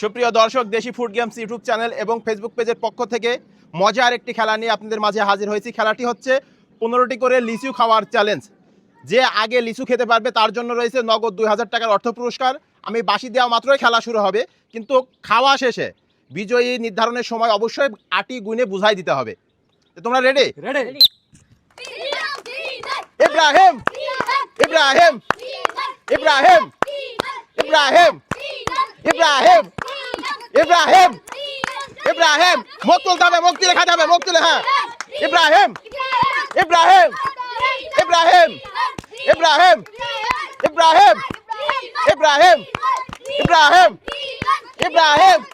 সুপ্রিয় দর্শক, দেশি ফুড গেমস ইউটিউব চ্যানেল এবং ফেসবুক পেজের পক্ষ থেকে মজার একটি খেলা নিয়ে আপনাদের মাঝে হাজির হয়েছি। খেলাটি হচ্ছে 15টি করে লিচু খাওয়ার চ্যালেঞ্জ। যে আগে লিচু খেতে পারবে তার জন্য রয়েছে নগদ 2000 টাকার অর্থ পুরস্কার। আমি বাঁশি দেওয়া মাত্রই খেলা শুরু হবে, কিন্তু খাওয়া শেষে বিজয়ী নির্ধারণের সময় অবশ্যই আটি গুনে বুঝাই দিতে হবে। তোমরা রেডি? রেডি। ইব্রাহিম ইব্রাহিম ইব্রাহিম ইব্রাহিম ইব্রাহিম ইব্রাহিম ইব্রাহিম মুখ তুলতে হবে, মুখ তুলে খাতে হবে, মুখ তুলে। হ্যাঁ, ইব্রাহিম ইব্রাহিম ইব্রাহিম ইব্রাহিম ইব্রাহিম ইব্রাহিম ইব্রাহিম ইব্রাহিম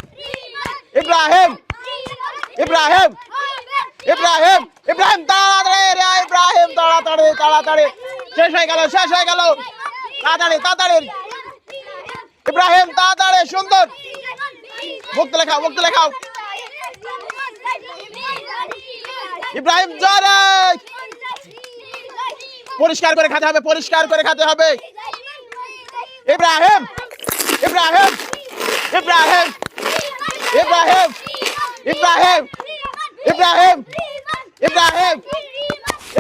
ইব্রাহিম ইব্রাহিম ইব্রাহিম ইব্রাহিম তাড়াতাড়ি রে, ইব্রাহিম তাড়াতাড়ি তাড়াতাড়ি। শেষ হয়ে গেল, শেষ হয়ে গেল। তাড়াতাড়ি তাড়াতাড়ি ইব্রাহিম, তাড়াতাড়ি। সুন্দর, মুখ তুলে খাও, মুখ তুলে খাও। ইব্রাহিম জোরে, পরিষ্কার করে খেতে হবে, পরিষ্কার করে খেতে হবে। ইব্রাহিম ইব্রাহিম ইব্রাহিম ইব্রাহিম ইব্রাহিম ইব্রাহিম ইব্রাহিম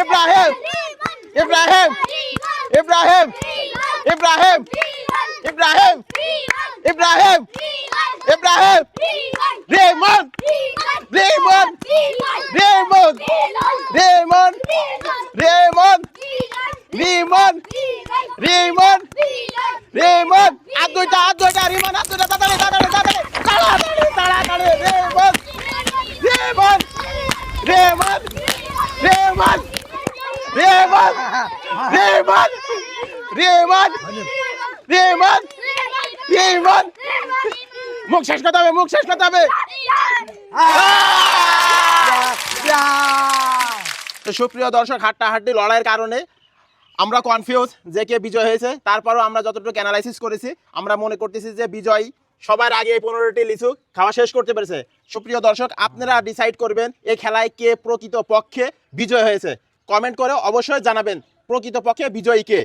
ইব্রাহিম ইব্রাহিম ইব্রাহিম ইব্রাহিম ইব্রাহিম ইব্রাহিম ইব্রাহিম রেমন রেমন রেমন রেমন রেমন রিমন রিমন রিমন। আর দুইটা রিমন, আর দুইটা। তাড়াতাড়ি তাড়াতাড়ি তাড়াতাড়ি তাড়াতাড়ি তাড়াতাড়ি। রেমন রেমন রেমন রেমন রেমন রেমন রেমন রেমন রেমন। মুখ শেষ করতে হবে, মুখ শেষ করতে হবে। তো সুপ্রিয় দর্শক, হাড্ডাহাড্ডি লড়াইয়ের কারণে আমরা কনফিউজ যে কে বিজয় হয়েছে। তারপরও আমরা যতটুকু অ্যানালাইসিস করেছি, আমরা মনে করতেছি যে বিজয় সবার আগে এই 15টি লিচু খাওয়া শেষ করতে পেরেছে। সুপ্রিয় দর্শক, আপনারা ডিসাইড করবেন এই খেলায় কে প্রকৃত পক্ষে বিজয় হয়েছে। কমেন্ট করে অবশ্যই জানাবেন প্রকৃত পক্ষে বিজয়ী কে।